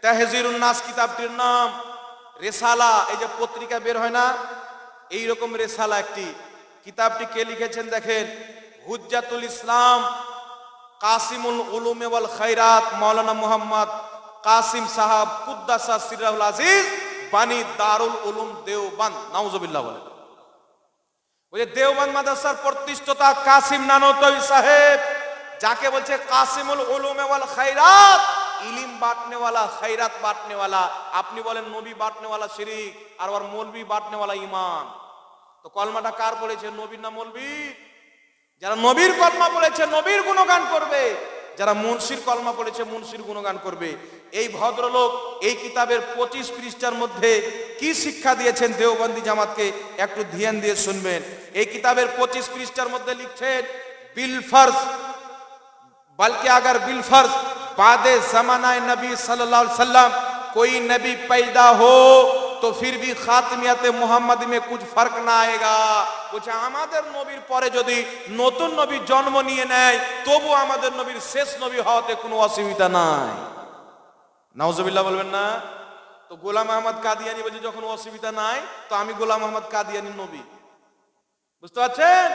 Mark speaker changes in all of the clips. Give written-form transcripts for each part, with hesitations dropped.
Speaker 1: তাহজিরুন নাস কিতাবটির নাম। রেসালা, এই যে পত্রিকা বের হয় না, এই রকম রেসালা একটি। কিতাবটি কে লিখেছেন দেখেন, হুজ্জাতুল ইসলাম কাসিমুল উলুমে ওয়াল খায়রাত মাওলানা মুহাম্মদ কাসিম সাহাব কুদ্দাসা সিররাহুল আজিজ বানী দারুল উলুম দেওবন্দ। নাউজুবিল্লাহ বলেন। ওই যে দেওবন্দ মাদ্রাসার প্রতিষ্ঠাতা কাসিম নানতবী সাহেব, যাকে বলছে কাসিমুল উলুমে ওয়াল খায়রাত, ইলম বাঁটনেওয়ালা, খায়রাত বাঁটনেওয়ালা। আপনি বলেন নবী বাঁটনেওয়ালা শিরিক, আর ওর মৌলবি বাঁটনেওয়ালা ঈমান। তো কলমাটা কার পড়েছে, নবীর না মৌলবি? যারা নবীর কলমা পড়েছে নবীর গুণগান করবে, যারা মুন্সির কলমা পড়েছে মুন্সির গুণগান করবে। এই ভদ্রলোক এই কিতাবের 25 পৃষ্ঠার মধ্যে কি শিক্ষা দিয়েছেন দেওবন্দি জামাতকে, একটু ধ্যান দিয়ে শুনবেন। এই কিতাবের 25 পৃষ্ঠার মধ্যে লিখছেন, বিল ফরজ बल्कि अगर बिल फर्ज बादे जमाना नबी सल्लल्लाहु अलैहि वसल्लम कोई नबी पैदा हो तो फिर भी खातमियत मोहम्मद में कुछ फर्क ना आएगा। বলছে আমাদের নবীর পরে যদি নতুন নবী জন্ম নিয়ে নেয় তবু আমাদের নবীর শেষ নবী হওয়াতে কোনো অসুবিধা নাই। নাউজুবিল্লাহ বলবেন না? তো গোলাম আহমদ কাদিয়ানী বলছে যখন অসুবিধা নাই তো আমি গোলাম আহমদ কাদিয়ানী নবী। বুঝতে পারছেন?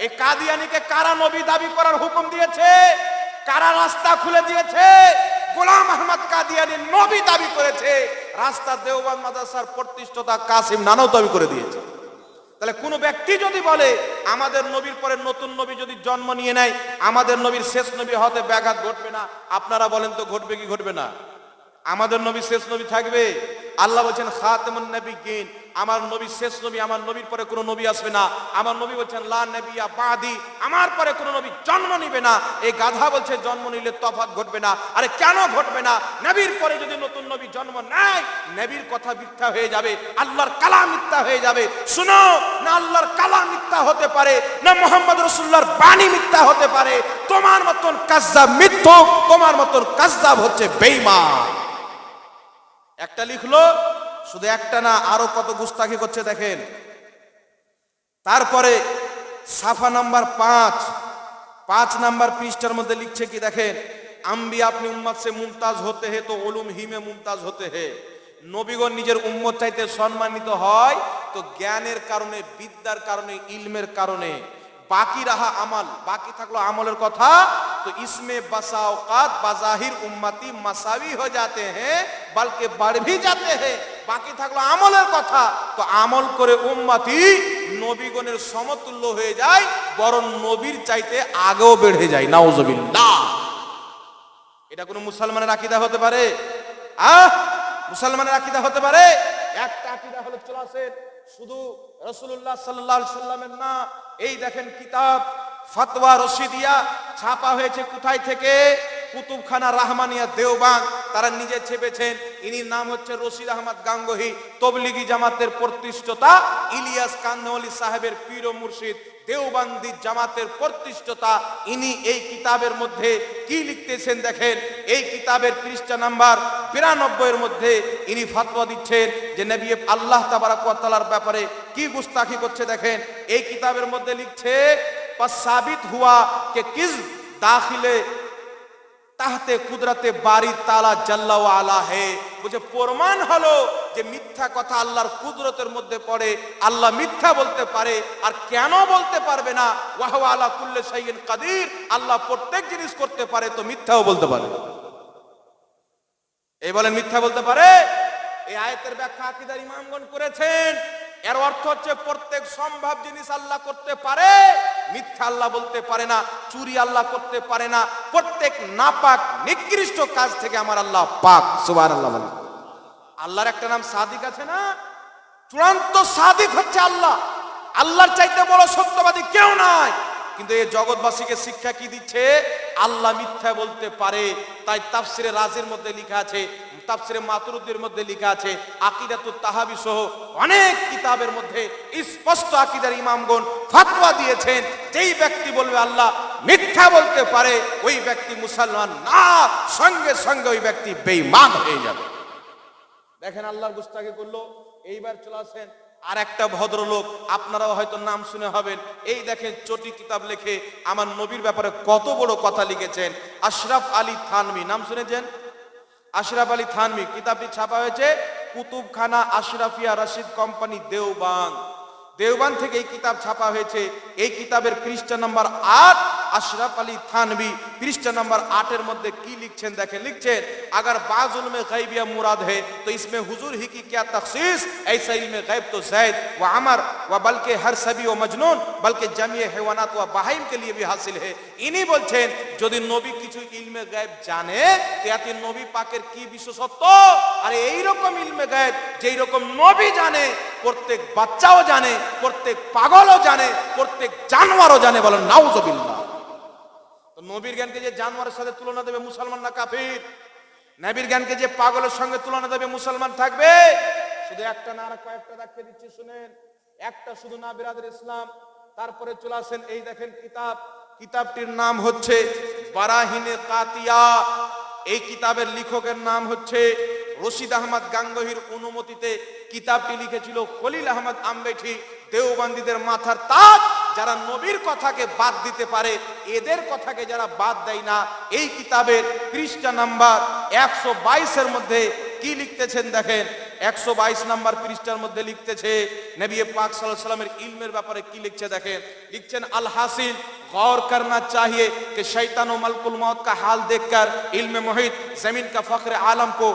Speaker 1: এই কাদিয়ানীকে কারা নবী দাবি করার হুকুম দিয়েছে, কারা রাস্তা খুলে দিয়েছে? গোলাম আহমদ কাদিয়ানী নবী দাবি করেছে, রাস্তা দেওবন্দ মাদ্রাসার প্রতিষ্ঠাতা কাসিম নানতবী করে দিয়েছে। তাহলে কোন ব্যক্তি যদি বলে আমাদের নবীর পরে নতুন নবী যদি জন্ম নিয়ে নেয় আমাদের নবীর শেষ নবী হতে ব্যাঘাত ঘটবে না, আপনারা বলেন তো ঘটবে কি ঘটবে না? আমাদের নবী শেষ নবী থাকবে। আল্লাহ বলছেন খাতামুন নবিয়্যিন, আমার নবী শেষ নবী, আমার নবীর পরে কোনো নবী আসবে না। আমার নবী বলছেন লা নবিয়্যা বাদি, আমার পরে কোনো নবী জন্ম নিবে না। এই গাধা বলছে জন্ম নিলে তফাৎ ঘটবে না। আরে কেন ঘটবে না? নবীর পরে যদি নতুন নবী জন্ম নেয় নবীর কথা মিথ্যা হয়ে যাবে, আল্লাহর কালাম মিথ্যা হয়ে যাবে। শুনো না, আল্লাহর কালাম মিথ্যা হতে পারে না, মুহাম্মদ রাসূলুল্লাহর বাণী মিথ্যা হতে পারে। তোমার মতন কাজ্জাব মিথ্যুক, তোমার মতন কাজ্জাব হচ্ছে বেঈমান। একটা লিখলো, শুধু একটা না আরো কত গুস্তাখি করছে দেখেন। তারপরে সাফা নাম্বার 5 নাম্বার পৃষ্ঠার মধ্যে লিখছে কি দেখেন, আম্বিয়া আপনি উম্মত সে মুমতাজ হতে হে তো উলুম হি মে মুমতাজ হতে হে। নবীগণ নিজের উম্মত চাইতে সম্মানিত হয় তো জ্ঞানের কারণে, বিদ্যার কারণে, ইলমের কারণে। বাকি রাহা আমল, বাকি থাকলো আমলের কথা, तो इसमें बसा औकात बाज़ाहिर उम्मती मसावी हो जाते हैं बल्कि बढ़ भी जाते हैं। बाकी থাকলো আমলের কথা, তো আমল করে উম্মতি নবীগণের সমতুল্য হয়ে যায়, বরং নবীর চাইতে আগেও বেড়ে যায়। নাউজুবিল্লাহ। এটা কোন মুসলমানের আকীদা হতে পারে? মুসলমানের আকীদা হতে পারে? একটা আকীদা হলো চলে আসেন শুধু রাসূলুল্লাহ সাল্লাল্লাহু আলাইহি সাল্লামের না। এই দেখেন কিতাব ফতোয়া রশিদিয়া ছাপা হয়েছে কোথায় থেকে? কুতুবখানা রাহমানিয়া দেওবন্দ, তারা নিজে ছেপেছেন। ইনির নাম হচ্ছে রশিদ আহমদ গাঙ্গোহী, তবলিগি জামাতের প্রতিষ্ঠাতা, ইলিয়াস কান্দওয়ালি সাহেবের পীর ও মুর্শিদ, দেওবন্দি জামাতের প্রতিষ্ঠাতা। ইনি এই কিতাবের মধ্যে কি লিখতেছেন দেখেন। এই কিতাবের পৃষ্ঠা নাম্বার 92 এর মধ্যে ইনি ফতোয়া দিচ্ছেন যে নবী আল্লাহ তাবারাক ওয়া তাআলার ব্যাপারে কি গুস্তাখি করছে দেখেন। এই কিতাবের মধ্যে লিখছে पर साबित हुआ कि किस दाखिले তাহতে কুদরতে বারি তাআলা জাল্লা ওয়া আলা হে। বুঝে প্রমাণ হলো যে মিথ্যা কথা আল্লাহর কুদরতের মধ্যে পড়ে, আল্লাহ মিথ্যা বলতে পারে। আর কেন বলতে পারবে না? ওয়া হুয়া আলা কুল্লি শাইইন কাদির, আল্লাহ প্রত্যেক জিনিস করতে পারে তো মিথ্যাও বলতে পারে। এই বলেন মিথ্যা বলতে পারে? এই আয়াতের ব্যাখ্যা আকীদার ইমামগণ করেছেন। এর অর্থ হচ্ছে প্রত্যেক সম্ভব জিনিস আল্লাহ করতে পারে, মিথ্যা আল্লাহ বলতে পারে না, চুরি আল্লাহ করতে পারে না। প্রত্যেক নাপাক নিকৃষ্ট কাজ থেকে আমার আল্লাহ পাক। সুবহানাল্লাহ বলেন। আল্লাহর একটা নাম সাদিক আছে না? চূড়ান্ত সাদিক হচ্ছে আল্লাহ। আল্লাহর চাইতে বড় সত্যবাদী কেউ নাই। কিন্তু এই জগৎবাসীকে শিক্ষা কি দিচ্ছে? আল্লাহ মিথ্যা বলতে পারে। তাই তাফসিরে রাজির মধ্যে লেখা আছে, তাফসিরে মাতুরিদির মধ্যে লেখা আছে, আকিদাতুত তাহাবি সহ অনেক কিতাবের মধ্যে স্পষ্ট আকীদার ইমামগণ ফতোয়া দিয়েছেন, যেই ব্যক্তি বলবে আল্লাহ মিথ্যা বলতে পারে ওই ব্যক্তি মুসলমান না, সঙ্গে সঙ্গে ওই ব্যক্তি বেঈমান হয়ে যাবে। দেখেন আল্লাহর গুস্তাখি করলো। এইবার চলে আসেন আর একটা ভদ্রলোক, আপনারাও হয়তো নাম শুনে হবেন। এই দেখেন চটি কিতাব লিখে আমার নবীর ব্যাপারে কত বড় কথা লিখেছেন। আশরাফ আলী থানভী, নাম শুনেছেন? আশরাফ আলী থানভী, কিতাবটি ছাপা হয়েছে কুতুবখানা আশরাফিয়া রশিদ কোম্পানি দেওবান্দ। দেওবান্দ থেকে এই কিতাব ছাপা হয়েছে। এই কিতাবের পৃষ্ঠা নাম্বার 8, আশরাফ আলী থানভী পৃষ্ঠা নাম্বার 8 এর মধ্যে কি লিখছেন দেখেন। লিখছেন, अगर बाज़ इल्म गैबिया मुराद है तो इसमें हुजूर ही की क्या तखसीस, ऐसा इल्म गैब तो ज़ैद व अमर व बल्कि हर सभी व मजनून बल्कि जमीय हैवानात व बाहिम के लिए भी हासिल है। इन्हीं বলছেন যদি নবী কিছু ইলমে গায়েব জানে তাতে নবী পাকের কি বিশেষত্ব। আর এই রকম ইলমে গায়েব যেই রকম নবী জানে, প্রত্যেক বাচ্চাও জানে, প্রত্যেক পাগলও জানে, প্রত্যেক জানোয়ারও জানে। বলেন নাউজুবিল্লাহ। তো নবীর জ্ঞানকে যে জানোয়ারের সাথে তুলনা দেবে মুসলমান না কাফির? নবীর জ্ঞানকে যে পাগলের সঙ্গে তুলনা দেবে মুসলমান থাকবে? শুধু একটা না, আর কয়েকটা দেখিয়ে দিচ্ছি শুনেন। একটা শুধু না বিরাদর ইসলাম। তারপরে চলে আসেন, এই দেখেন কিতাব, কিতাবটির নাম হচ্ছে বারাহিনে কাতিয়া। এই কিতাবের লেখকের নাম হচ্ছে রশিদ আহমদ গাঙ্গোহীর অনুমতিতে কিতাবটি লিখেছিল খলিল আহমদ আম্বেঠি। দেওবন্দীদের মাথার তাজ, যারা নবীর কথাকে বাদ দিতে পারে, এদের কথাকে যারা বাদ দেয় না। এই কিতাবের পৃষ্ঠা নাম্বার 122 এর মধ্যে কি লিখতেছেন দেখেন। 122 নাম্বার পৃষ্ঠার মধ্যে লিখতেছে নবী পাক সাল্লাল্লাহু আলাইহি ওয়াসাল্লামের ইলমের ব্যাপারে কি লিখছে দেখেন। লিখছেন, আল হাসিল गौर करना चाहिए कि शैतान और मलकुल मौत का हाल देखकर इल्म मुहित जमीन का फख्र आलम को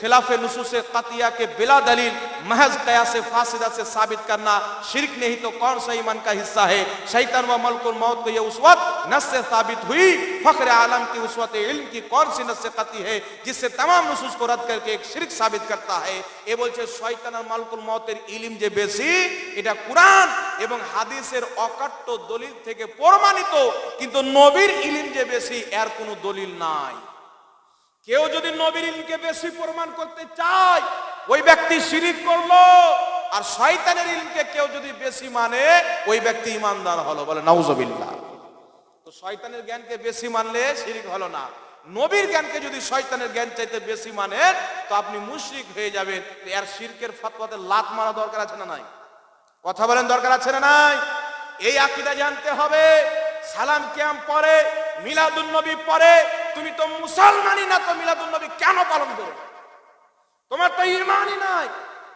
Speaker 1: खिलाफ नुसूस कतिया के बिला दलील महज कयास फासिदा से साबित करना शिरक नहीं तो कौन सा ईमान का हिस्सा है। शैतान व मलकुल मौत को ये उसवत नस से साबित हुई, फख्र आलम की उसवत इल्म की कौन सी नस से कती है जिससे तमाम नुसूस को रद्द करके एक शिरक साबित करता है। ये बोलছে শয়তান আর মালকুল মউতের ইলম যে বেশি, এটা কুরআন এবং হাদিসের অকাট্য দলিল থেকে প্রমাণিত, কিন্তু নবীর ইলম যে বেশি এর কোনো দলিল নাই। কেউ যদি নবীর ইলমকে বেশি প্রমাণ করতে চায়, ওই ব্যক্তি শিরক করলো। আর শয়তানের ইলমকে কেউ যদি বেশি মানে, ওই ব্যক্তি ঈমানদার হলো। বলে নাউজুবিল্লাহ। তো শয়তানের জ্ঞানকে বেশি মানলে শিরক হলো না। নবীর জ্ঞানকে যদি শয়তানের জ্ঞান চাইতে বেশি মানেন, তো আপনি মুশরিক হয়ে যাবেন। এর শিরকের ফতোয়াতে লাত মারা দরকার আছে না নাই? কথা বলেন, দরকার আছে না নাই? এই আকীদা জানতে হবে। সালাম কিয়াম পরে, মিলাদুন নবী পরে, তুমি তো মুসলমানই না, তো মিলাদুন নবী কেন পালন করো? তোমার তো ঈমানই নাই।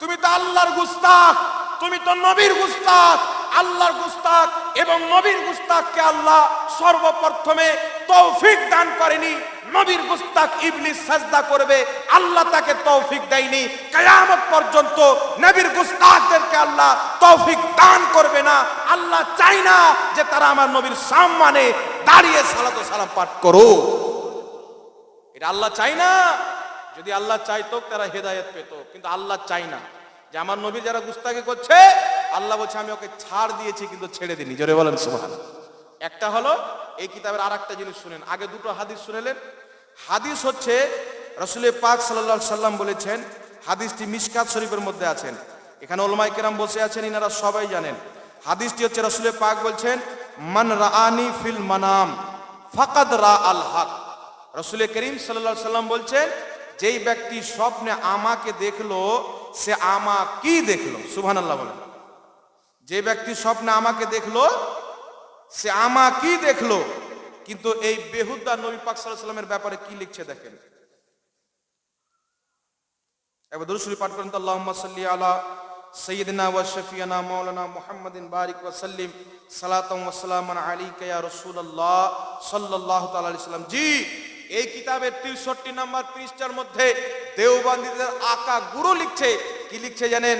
Speaker 1: তুমি তো আল্লাহর গুস্তাখ, তুমি তো নবীর গুস্তাখ। আল্লাহর গুস্তাখ এবং নবীর গুস্তাখকে আল্লাহ সর্বপ্রথমে তৌফিক দান করেনি। নবীর গুস্তাখ ইবলিস সাজদা করবে, আল্লাহ তাকে তৌফিক দেয়নি। কিয়ামত পর্যন্ত নবীর গুস্তাখদেরকে আল্লাহ তৌফিক দান করবে না। আল্লাহ চায় না যে তারা আমার নবীর সম্মানে দাঁড়িয়ে সালাত ও সালাম পাঠ করো। এটা আল্লাহ চায় না। যদি আল্লাহ চাইতো তারা হেদায়েত পেত, কিন্তু আল্লাহ চায় না। যে আমার নবী যারা গুস্তাখি করছে, আল্লাহ বলছে আমি ওকে ছাড় দিয়েছি কিন্তু ছেড়ে দিইনি। জোরে বলেন সুবহানাল্লাহ। একটা হলো এই কিতাবের আরেকটা জিনিস শুনেন। আগে দুটো হাদিস শুনেলেন। হাদিস হচ্ছে রাসূল পাক সাল্লাল্লাহু আলাইহি সাল্লাম বলেছেন, হাদিসটি মিশকাত শরীফের মধ্যে আছেন। এখানে উলামায়ে কেরাম বসে আছেন, ইনারা সবাই জানেন। হাদিসটি হচ্ছে রাসূল পাক বলছেন, মান রাআনি ফিল মানাম ফাকাদ রা আল হক। রাসূল করিম সাল্লাল্লাহু আলাইহি সাল্লাম বলছেন, যেই ব্যক্তি স্বপ্নে আমাকে দেখলো সে আমাকে দেখলো। সুবহানাল্লাহ বলেন। যে ব্যক্তি স্বপ্নে আমাকে দেখলো সে আমাকে দেখলো। কিন্তু এই বেহুদা নবী পাক সাল্লাল্লাহু আলাইহি সাল্লামের ব্যাপারে কি লিখছে দেখেন। একবার দরুদ শরীফ পাঠ করেন তো, আল্লাহুম্মা সাল্লি আলা সাইয়্যিদিনা ওয়া শাফিয়ানা মাওলানা মুহাম্মাদিন বারিক ওয়া সাল্লিম সালাতাম ওয়া সালামান আলাইকা ইয়া রাসূলুল্লাহ সাল্লাল্লাহু তাআলা আলাইহি সাল্লাম। জি, এই কিতাবের 63 নম্বর পৃষ্ঠার মধ্যে দেওবন্দীদের আকা গুরু লিখছে। কি লিখছে জানেন?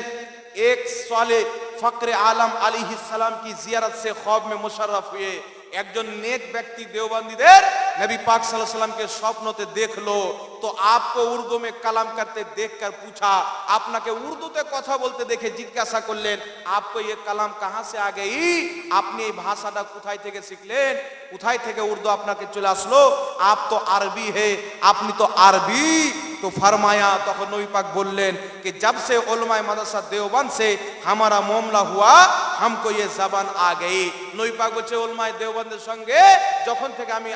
Speaker 1: এক সালে ফকরে আলম আলাইহিস সালাম की जियारत से ख्वाब में मुशर्रफ हुए। একজন নেক ব্যক্তি দেওবন্দীদের নবী পাক সাল্লাল্লাহু আলাইহি ওয়াসাল্লাম के স্বপ্নতে দেখলো। তো आपको उर्दू में कलाम करते देखकर पूछा, আপনাকে উর্দুতে কথা বলতে দেখে জিজ্ঞাসা করলেন, आपको ये कलाम कहां से आ गई? আপনি এই ভাষাটা কোথায় থেকে শিখলেন? কোথায় থেকে উর্দু আপনাকে চলে আসলো? आप तो अरबी है, আপনি তো আরবি। तो फरमाया, তখন নবী পাক বললেন कि जब से उलमाए मदरसा देवबंद से हमारा मामला हुआ हमको ये जबान आ गई। নবী পাক বলছে উলমায়ে দেওবন্দের সঙ্গে যখন থেকে আমি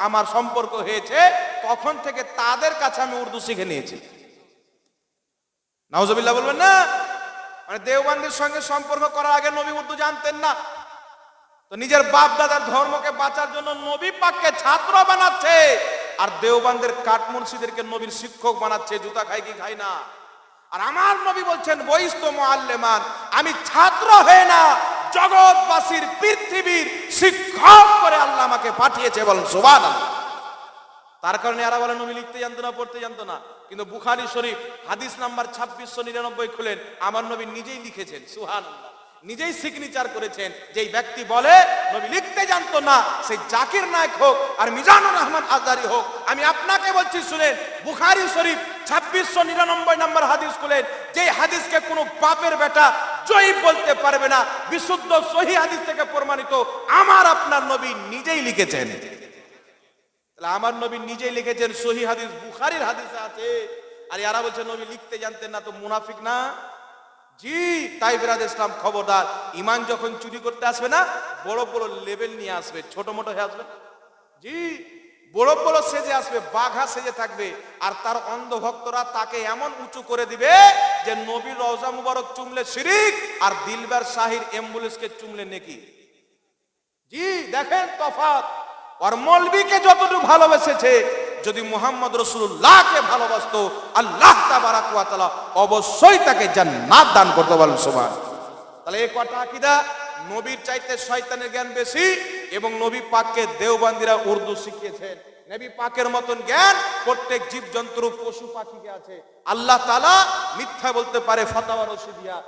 Speaker 1: আমার সম্পর্ক হয়েছে, তখন থেকে তাদের কাছে আমি উর্দু শিখে নিয়েছি। নাউজুবিল্লাহ বলবেন না? মানে দেওবন্দের সঙ্গে সম্পর্ক করার আগে নবী উর্দু জানতেন না। তো নিজের বাপ দাদার ধর্মকে বাঁচার জন্য নবী পাককে ছাত্র বানাচ্ছে। আর দেওবন্দের কাঠ মুন্সিদেরকে নবীর শিক্ষক বানাচ্ছে, জুতা খায় কি খায় না। আর আমার নবী বলছেন বইস্ত মুআল্লিমান, আমি ছাত্র হয়ে না জগৎবাসীর পৃথিবীর শিক্ষক করে আল্লাহ আমাকে পাঠিয়েছে, বলেন সুবহানাল্লাহ। তার কারণে এরা বলে নবী লিখতে জানতো না, পড়তে জানতো না। কিন্তু বুখারী শরীফ হাদিস নাম্বার 2699 খুলেন, আমার নবী নিজেই লিখেছেন, সুবহানাল্লাহ, নিজেই সিগনেচার করেছেন। যেই ব্যক্তি বলে নবী লিখতে জানতো না, সেই জাকির নায়েক হোক আর মিজানুর রহমান আজহারি হোক, আমি আপনাকে বলছি শুনেন, বুখারী শরীফ 2699 নম্বর হাদিস খুলেন, যেই হাদিসকে কোনো বাপের বেটা জয়ীফ বলতে পারবে না, বিশুদ্ধ সহিহ হাদিস থেকে প্রমাণিত, আমার আপনার নবী নিজেই লিখেছেন। তাহলে আমার নবী নিজেই লিখেছেন, সহিহ হাদিস বুখারীর হাদিসে আছে। আর এরা বলছে নবী লিখতে জানতেন না, তো মুনাফিক না? জি, তাই বিরাদ ইসলাম খবরদার, ঈমান যখন চুরি করতে আসবে না, বড় বড় লেভেল নিয়ে আসবে, ছোট মোটো হয়ে আসবে। জি, বড় বড় সেজে আসবে, বাঘা সেজে থাকবে। আর তার অন্ধ ভক্তরা তাকে এমন উঁচু করে দিবে যে নবীর রওজা মুবারক চুমলে শিরিক, আর দিলবার শাহির অ্যাম্বুলেন্সকে চুমলে নেকি। জি, দেখেন তফাৎ। আর মৌলবীকে যতটুকু ভালোবেসেছে, যদি মুহাম্মদ রাসূলুল্লাহকে ভালোবাসতো, আল্লাহ তাবারাক ওয়া তাআলা অবশ্যই তাকে জান্নাত দান করতে, বলেন সুবহানাল্লাহ। তাহলে এই কটা আকীদা, নবীর চাইতে শয়তানের জ্ঞান বেশি, এবং নবী পাককে দেওবন্দিরা উর্দু শিখিয়েছেন। নবী পাকের মতন জ্ঞান প্রত্যেক জীবজন্তু পশু পাখিকে আছে। আল্লাহ তাআলা মিথ্যা বলতে পারে ফতোয়া রশিদিয়া,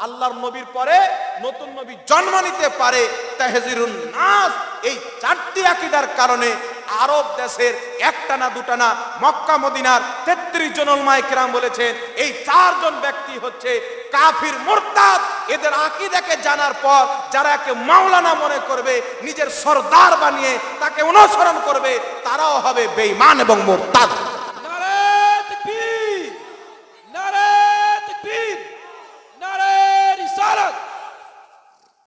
Speaker 1: আল্লাহর নবীর পরে নতুন নবী জন্ম নিতে পারে তাহজিরুন নাস। এই চারটি আকীদার কারণে আরব দেশের একটা না দুটা না, মক্কা মদিনার 33 জন উলামায়ে কেরাম বলেছেন এই চারজন ব্যক্তি হচ্ছে কাফির মুরতাদ। এদের আকীদাকে জানার পর যারা একে মাওলানা মনে করবে, নিজের সরদার বানিয়ে তাকে অনুসরণ করবে, তারাও হবে বেঈমান এবং মুরতাদ।